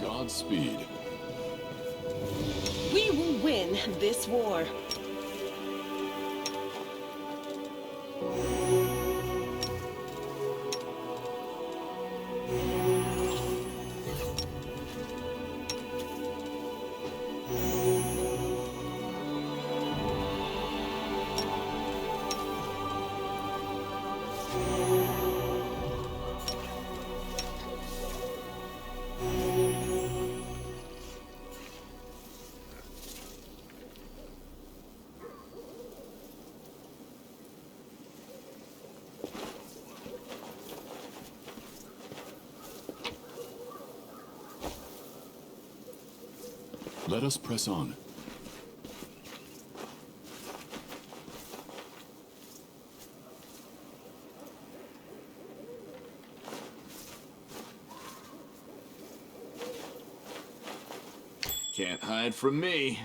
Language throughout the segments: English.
Godspeed. We will win this war. Let us press on. Can't hide from me.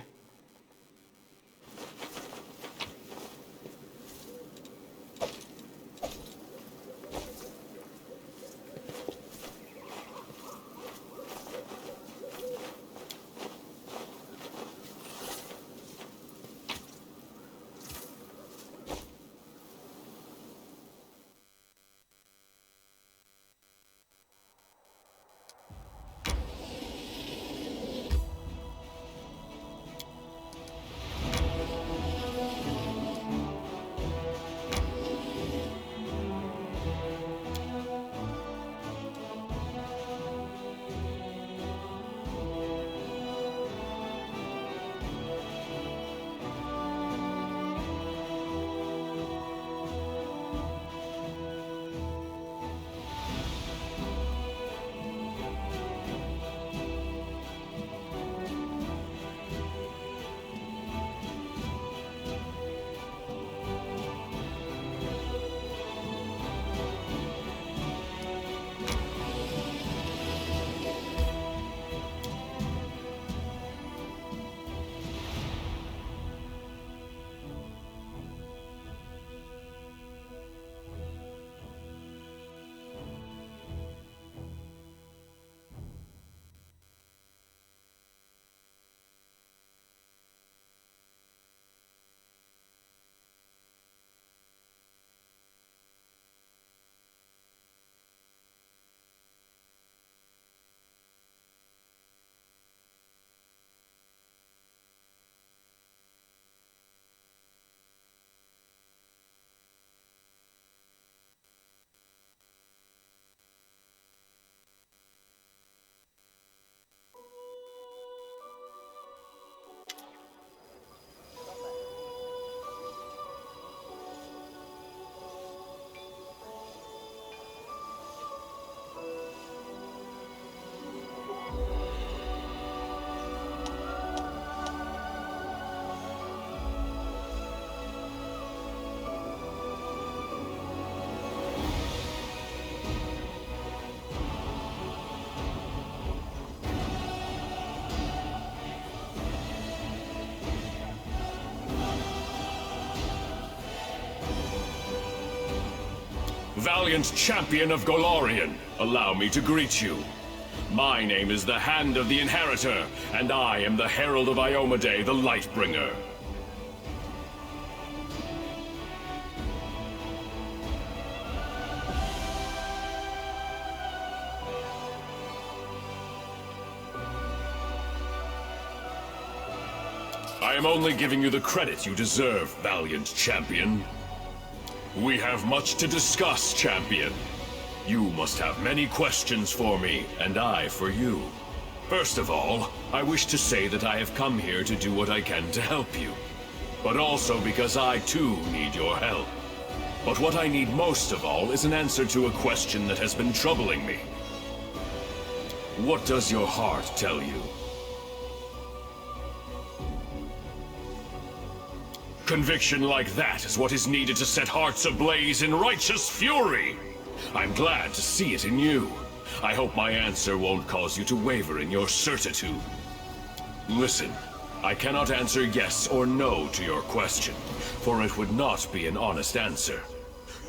Valiant champion of Golarion, allow me to greet you. My name is the Hand of the Inheritor, and I am the Herald of Iomedae, the Lightbringer. I am only giving you the credit you deserve, valiant champion. We have much to discuss, champion. You must have many questions for me, and I for you. First of all, I wish to say that I have come here to do what I can to help you. But also because I too need your help. But what I need most of all is an answer to a question that has been troubling me. What does your heart tell you? Conviction like that is what is needed to set hearts ablaze in righteous fury. I'm glad to see it in you. I hope my answer won't cause you to waver in your certitude. Listen, I cannot answer yes or no to your question, for it would not be an honest answer.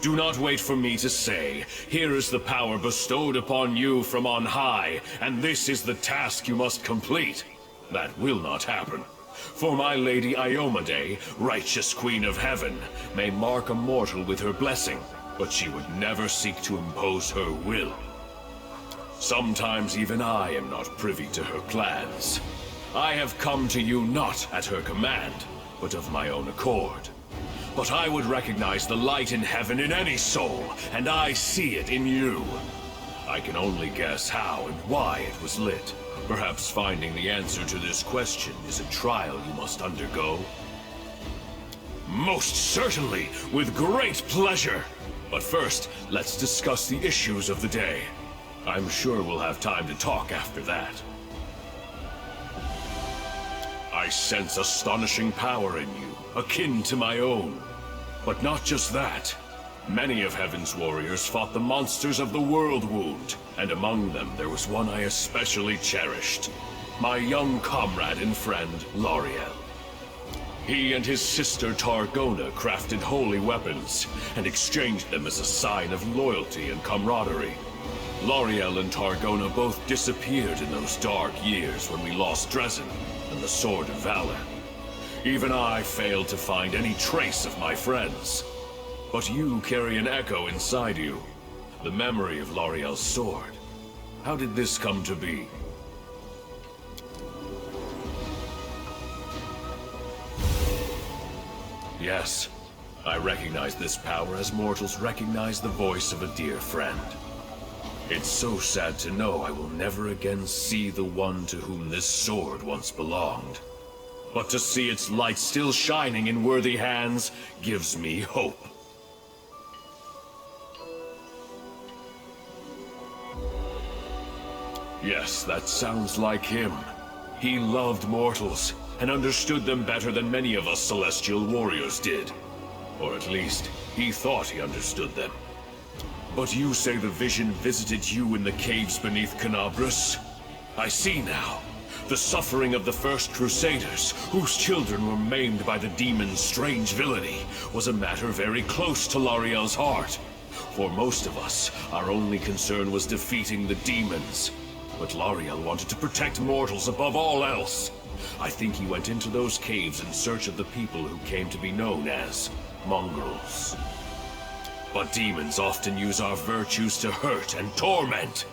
Do not wait for me to say, here is the power bestowed upon you from on high, and this is the task you must complete. That will not happen. For my lady Iomade, righteous queen of heaven, may mark a mortal with her blessing, but she would never seek to impose her will. Sometimes even I am not privy to her plans. I have come to you not at her command, but of my own accord. But I would recognize the light in heaven in any soul, and I see it in you. I can only guess how and why it was lit. Perhaps finding the answer to this question is a trial you must undergo. Most certainly, with great pleasure. But first, let's discuss the issues of the day. I'm sure we'll have time to talk after that. I sense astonishing power in you, akin to my own. But not just that. Many of Heaven's warriors fought the monsters of the World Wound, and among them there was one I especially cherished. My young comrade and friend, Loriel. He and his sister Targona crafted holy weapons, and exchanged them as a sign of loyalty and camaraderie. Loriel and Targona both disappeared in those dark years when we lost Dresden and the Sword of Valor. Even I failed to find any trace of my friends. But you carry an echo inside you, the memory of Loriel's sword. How did this come to be? Yes, I recognize this power as mortals recognize the voice of a dear friend. It's so sad to know I will never again see the one to whom this sword once belonged. But to see its light still shining in worthy hands gives me hope. Yes, that sounds like him. He loved mortals, and understood them better than many of us celestial warriors did. Or at least, he thought he understood them. But you say the vision visited you in the caves beneath Canabras? I see now. The suffering of the first Crusaders, whose children were maimed by the demon's strange villainy, was a matter very close to Loriel's heart. For most of us, our only concern was defeating the demons. But Loriel wanted to protect mortals above all else. I think he went into those caves in search of the people who came to be known as mongrels. But demons often use our virtues to hurt and torment.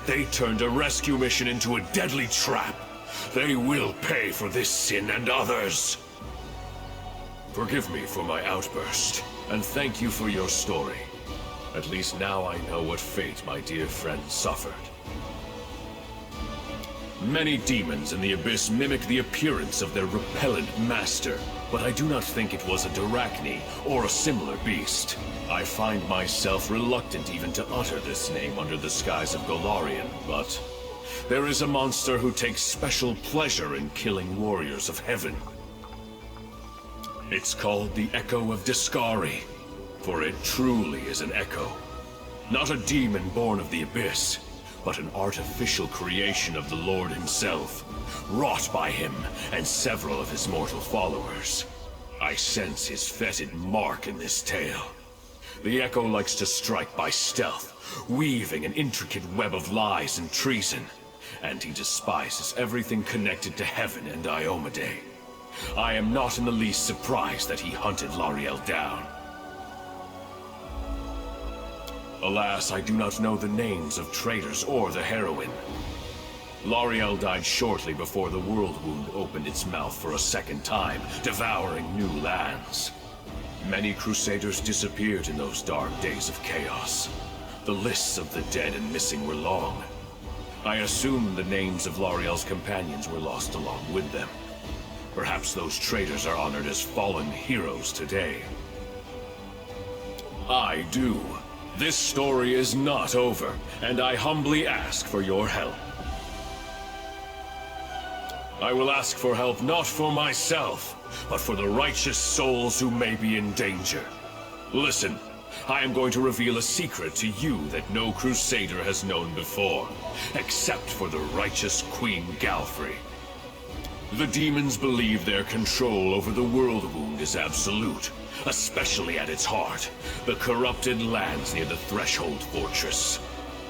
They turned a rescue mission into a deadly trap. They will pay for this sin and others. Forgive me for my outburst, and thank you for your story. At least now I know what fate my dear friend suffered. Many demons in the Abyss mimic the appearance of their repellent master, but I do not think it was a Dyrachne or a similar beast. I find myself reluctant even to utter this name under the skies of Golarion, but there is a monster who takes special pleasure in killing warriors of heaven. It's called the Echo of Discari, for it truly is an echo. Not a demon born of the Abyss, but an artificial creation of the Lord himself, wrought by him and several of his mortal followers. I sense his fetid mark in this tale. The Echo likes to strike by stealth, weaving an intricate web of lies and treason, and he despises everything connected to heaven and Iomade. I am not in the least surprised that he hunted Loriel down. Alas, I do not know the names of traitors or the heroine. Loriel died shortly before the World Wound opened its mouth for a second time, devouring new lands. Many Crusaders disappeared in those dark days of chaos. The lists of the dead and missing were long. I assume the names of L'Oreal's companions were lost along with them. Perhaps those traitors are honored as fallen heroes today. I do. This story is not over, and I humbly ask for your help. I will ask for help not for myself, but for the righteous souls who may be in danger. Listen, I am going to reveal a secret to you that no Crusader has known before, except for the righteous Queen Galfrey. The demons believe their control over the world wound is absolute, especially at its heart, the corrupted lands near the Threshold Fortress.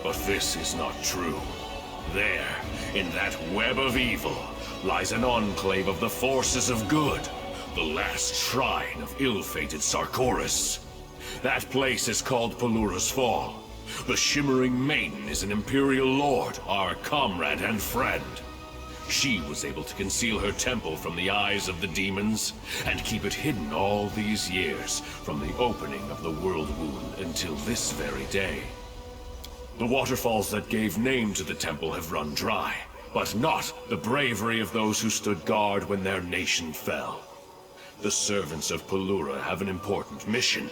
But this is not true. There, in that web of evil, lies an enclave of the forces of good, the last shrine of ill-fated Sarkoris. That place is called Pelura's Fall. The Shimmering Maiden is an Imperial Lord, our comrade and friend. She was able to conceal her temple from the eyes of the demons, and keep it hidden all these years, from the opening of the world wound until this very day. The waterfalls that gave name to the temple have run dry, but not the bravery of those who stood guard when their nation fell. The servants of Pelura have an important mission.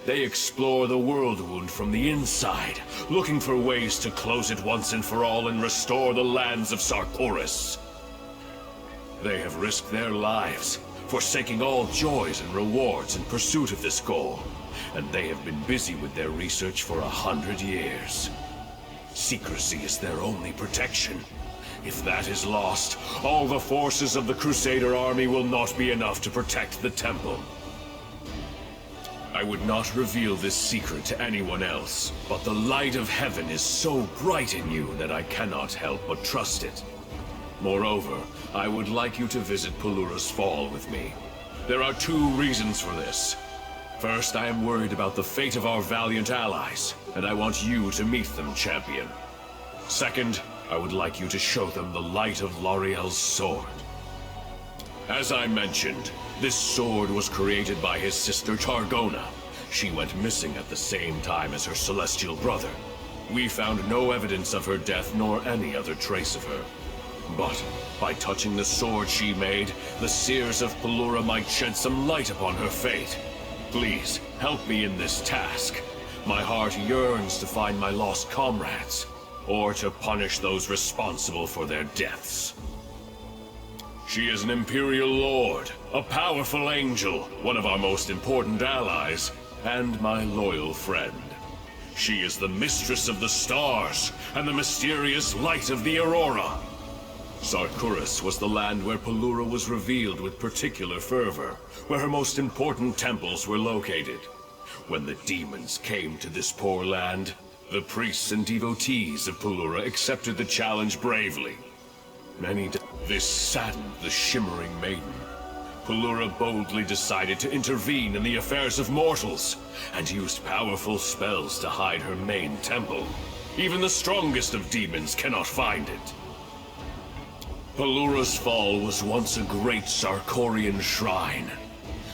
They explore the world wound from the inside, looking for ways to close it once and for all and restore the lands of Sarkoris. They have risked their lives, forsaking all joys and rewards in pursuit of this goal, and they have been busy with their research for 100 years. Secrecy is their only protection. If that is lost, all the forces of the Crusader army will not be enough to protect the temple. I would not reveal this secret to anyone else, but the light of heaven is so bright in you that I cannot help but trust it. Moreover, I would like you to visit Pelura's Fall with me. There are 2 reasons for this. First, I am worried about the fate of our valiant allies, and I want you to meet them, champion. Second, I would like you to show them the light of L'Oreal's sword. As I mentioned, this sword was created by his sister Targona. She went missing at the same time as her celestial brother. We found no evidence of her death nor any other trace of her. But by touching the sword she made, the seers of Pelura might shed some light upon her fate. Please, help me in this task. My heart yearns to find my lost comrades, or to punish those responsible for their deaths. She is an Imperial Lord, a powerful angel, one of our most important allies, and my loyal friend. She is the mistress of the stars, and the mysterious light of the Aurora. Sarkoris was the land where Pelura was revealed with particular fervor, where her most important temples were located. When the demons came to this poor land, the priests and devotees of Pelura accepted the challenge bravely. This saddened the Shimmering Maiden. Pelura boldly decided to intervene in the affairs of mortals, and used powerful spells to hide her main temple. Even the strongest of demons cannot find it. Pelura's Fall was once a great Sarkorian shrine.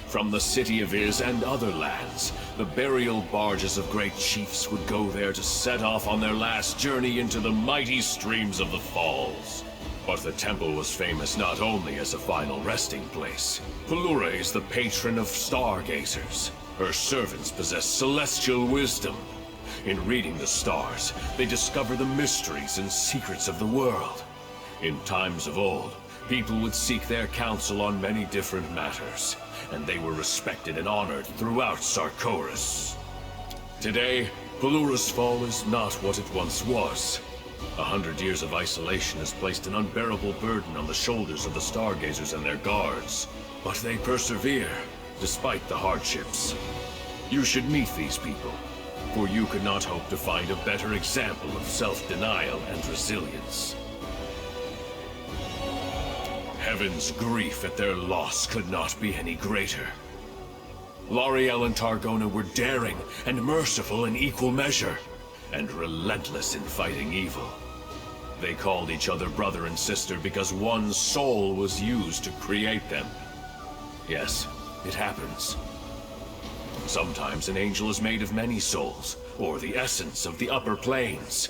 From the city of Iz and other lands, the burial barges of great chiefs would go there to set off on their last journey into the mighty streams of the falls. But the temple was famous not only as a final resting place. Pelura is the patron of stargazers. Her servants possess celestial wisdom. In reading the stars, they discover the mysteries and secrets of the world. In times of old, people would seek their counsel on many different matters, and they were respected and honored throughout Sarkoris. Today, Pelura's Fall is not what it once was. 100 years of isolation has placed an unbearable burden on the shoulders of the stargazers and their guards. But they persevere, despite the hardships. You should meet these people, for you could not hope to find a better example of self-denial and resilience. Heaven's grief at their loss could not be any greater. L'Oreal and Targona were daring and merciful in equal measure, and relentless in fighting evil. They called each other brother and sister because one soul was used to create them. Yes, it happens. Sometimes an angel is made of many souls, or the essence of the upper planes.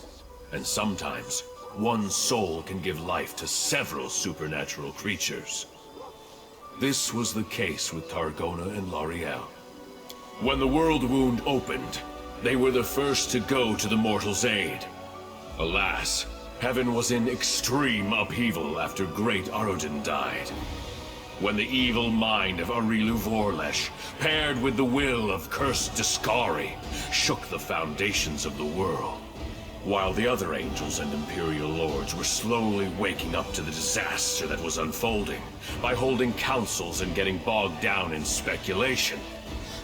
And sometimes, one soul can give life to several supernatural creatures. This was the case with Targona and L'Ariel. When the world wound opened, they were the first to go to the mortal's aid. Alas, heaven was in extreme upheaval after great Arodin died. When the evil mind of Arilu Vorlesh, paired with the will of cursed Discari, shook the foundations of the world. While the other angels and Imperial Lords were slowly waking up to the disaster that was unfolding by holding councils and getting bogged down in speculation,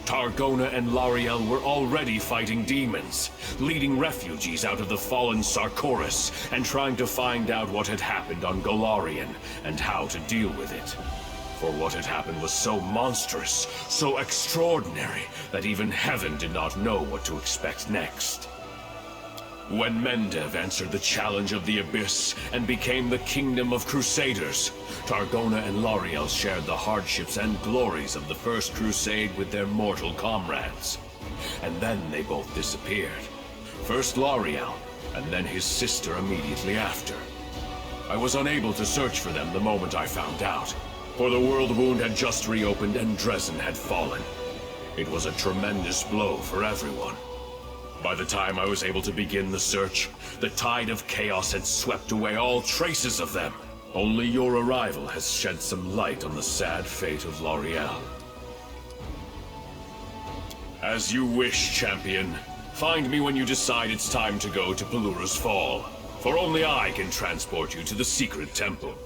Targona and L'Ariel were already fighting demons, leading refugees out of the fallen Sarkoris and trying to find out what had happened on Golarion and how to deal with it. For what had happened was so monstrous, so extraordinary, that even heaven did not know what to expect next. When Mendev answered the challenge of the Abyss and became the Kingdom of Crusaders, Targona and L'Ariel shared the hardships and glories of the First Crusade with their mortal comrades. And then they both disappeared. First L'Ariel, and then his sister immediately after. I was unable to search for them the moment I found out, for the world wound had just reopened and Dresden had fallen. It was a tremendous blow for everyone. By the time I was able to begin the search, the tide of chaos had swept away all traces of them. Only your arrival has shed some light on the sad fate of L'Ariel. As you wish, champion. Find me when you decide it's time to go to Pelura's Fall, for only I can transport you to the secret temple.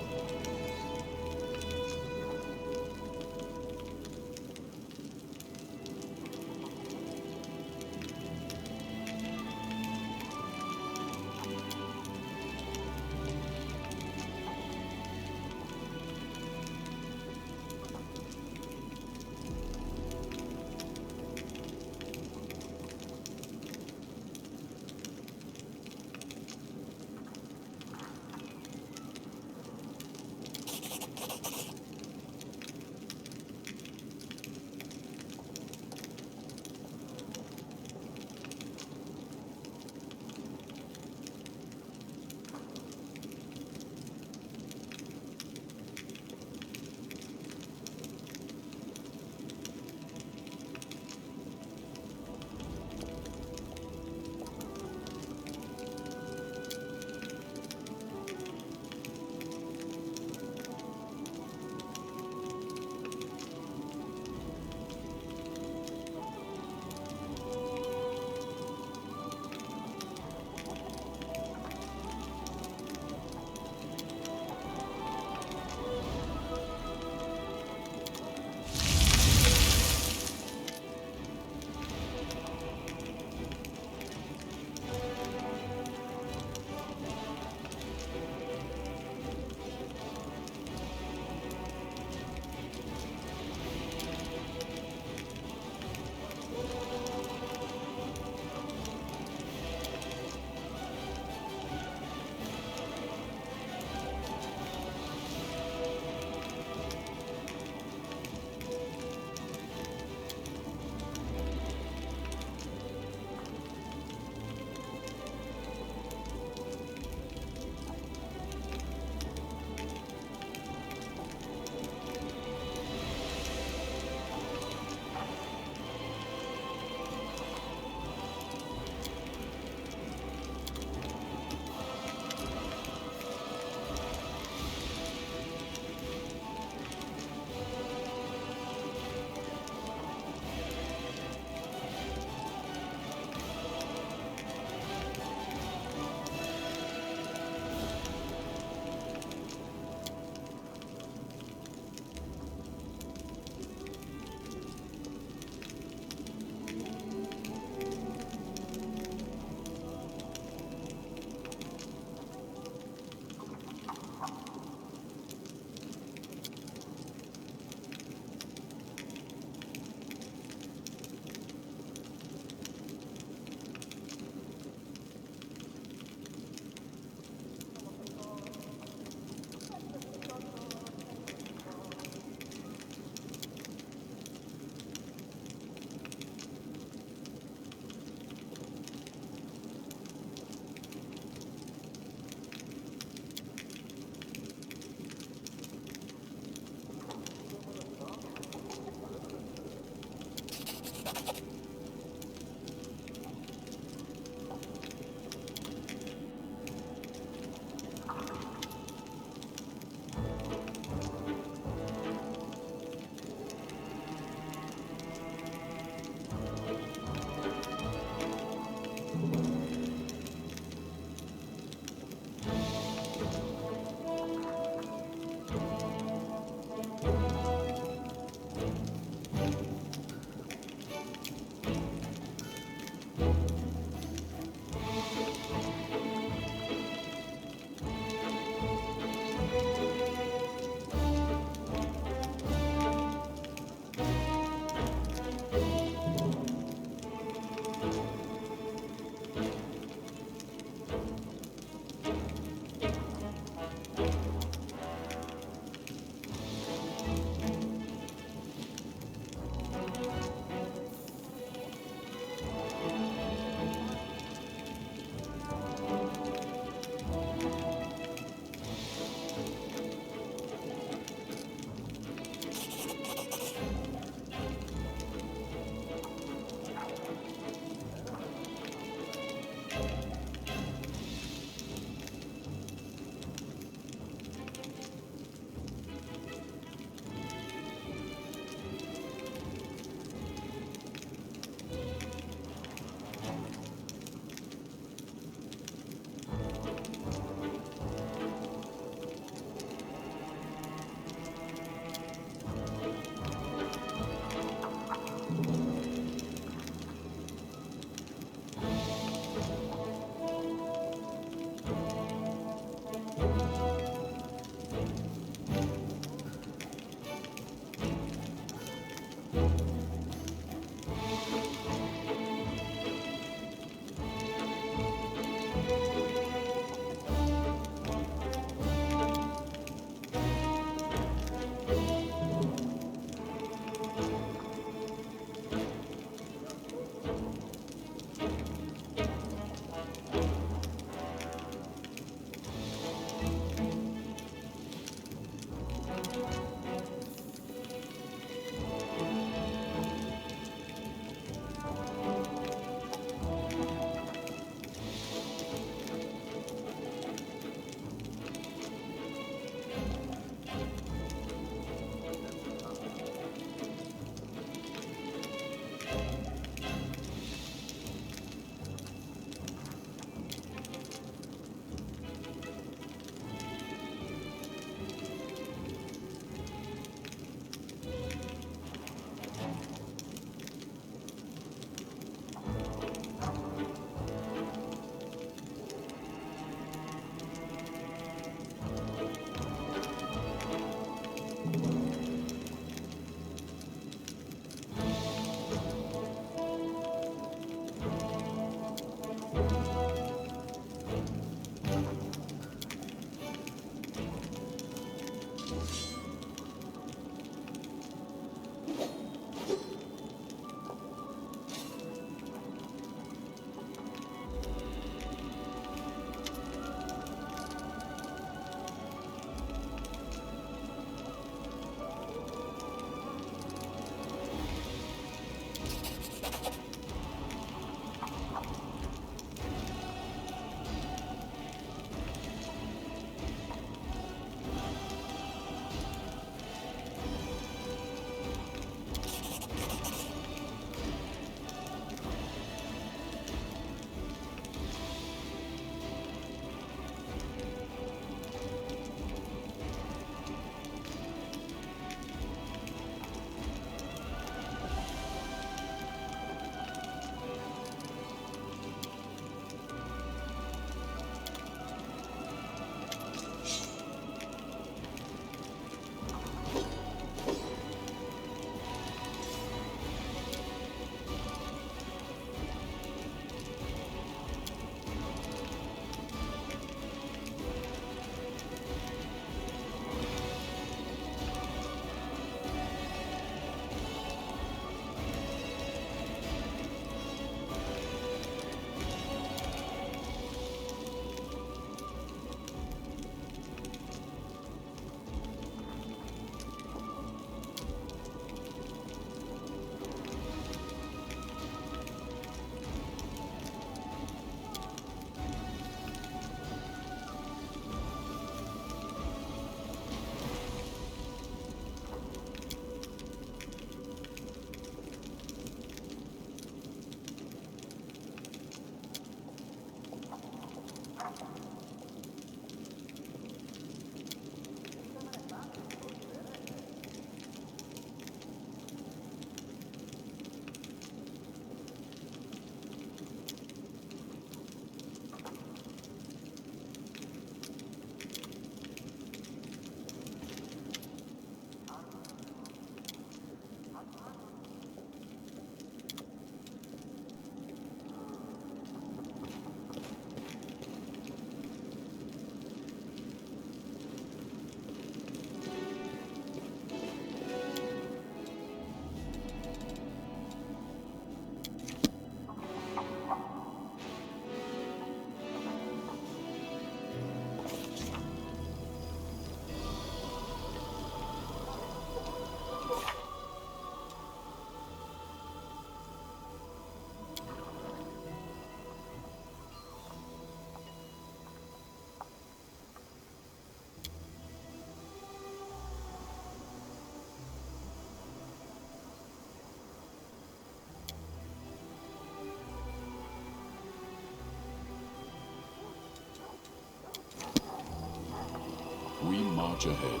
We march ahead.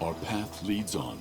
Our path leads on.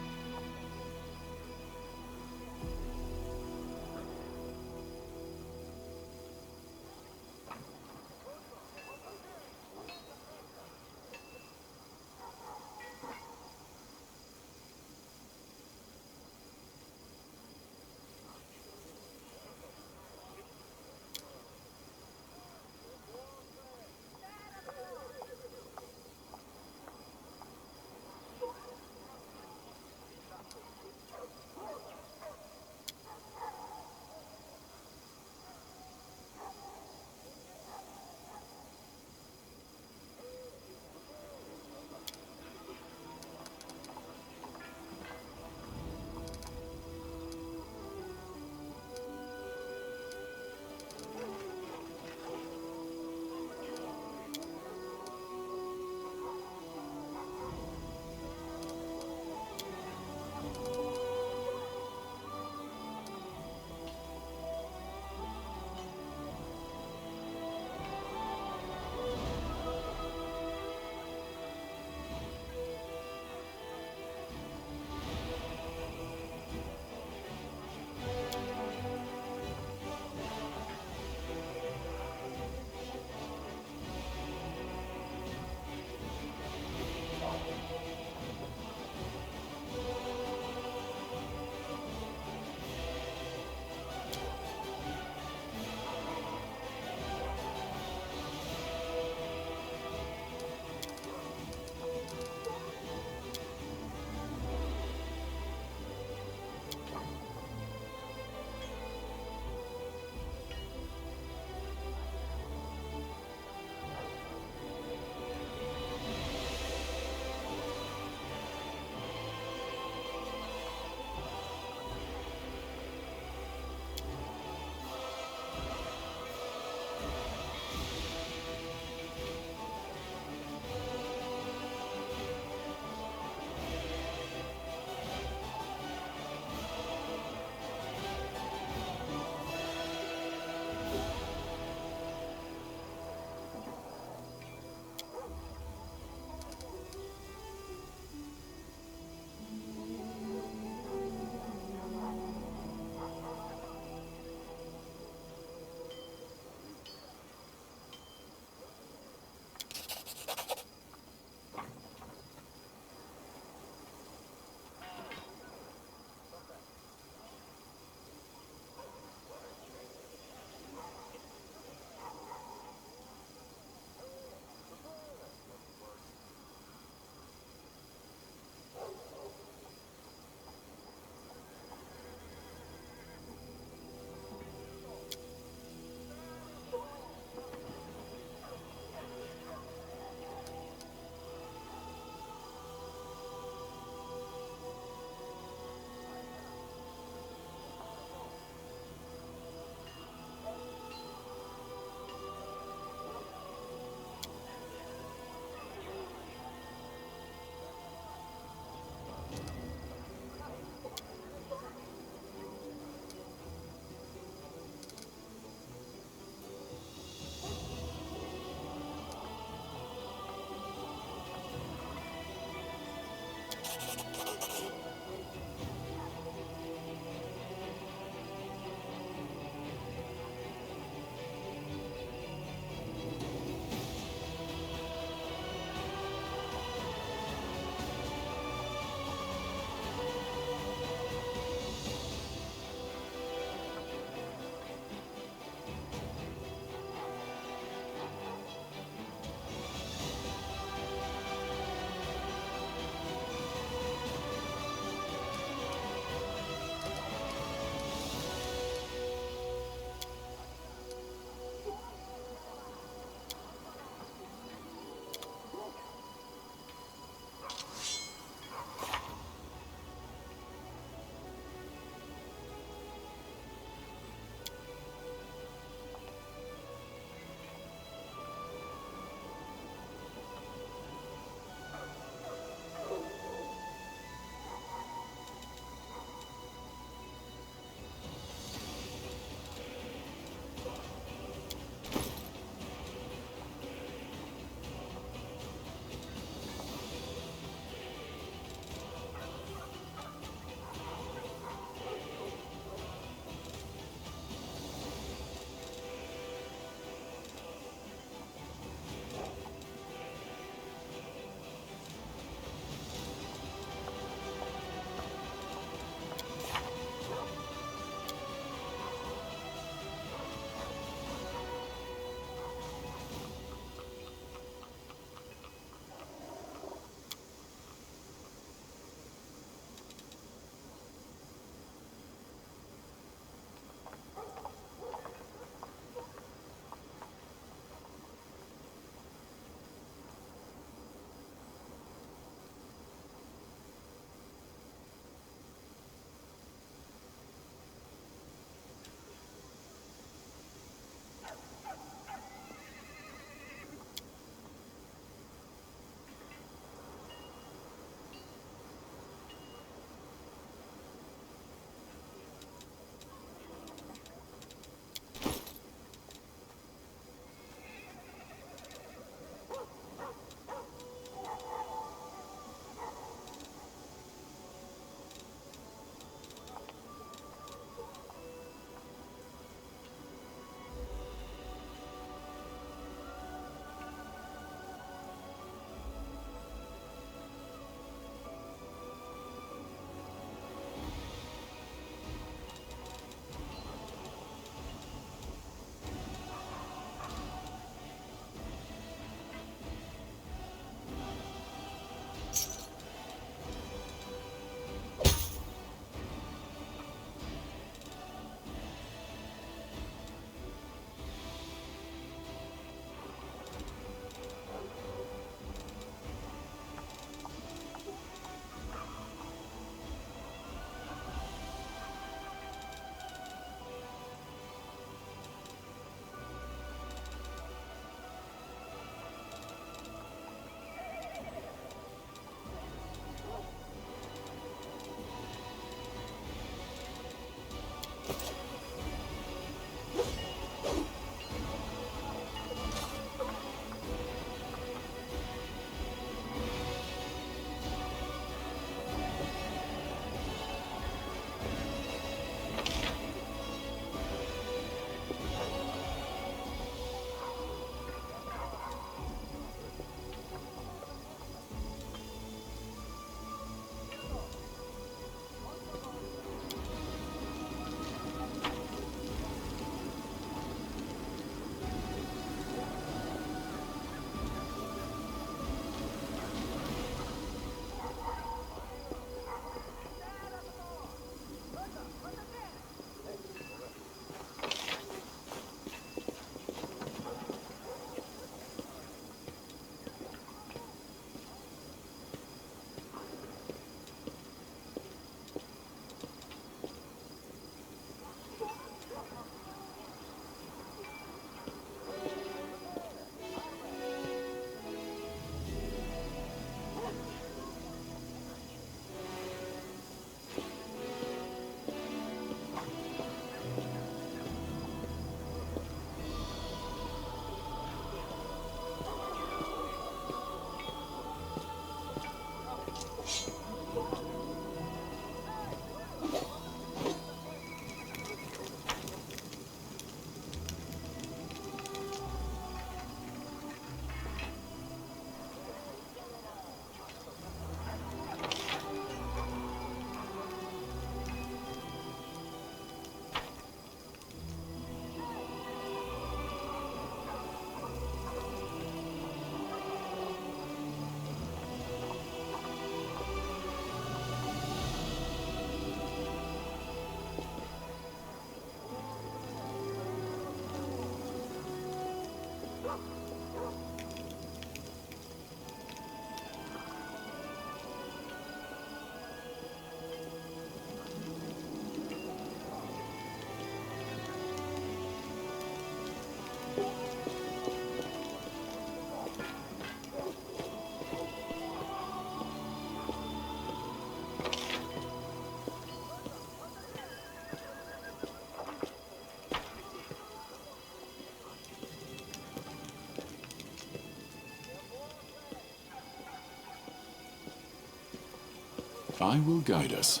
I will guide us.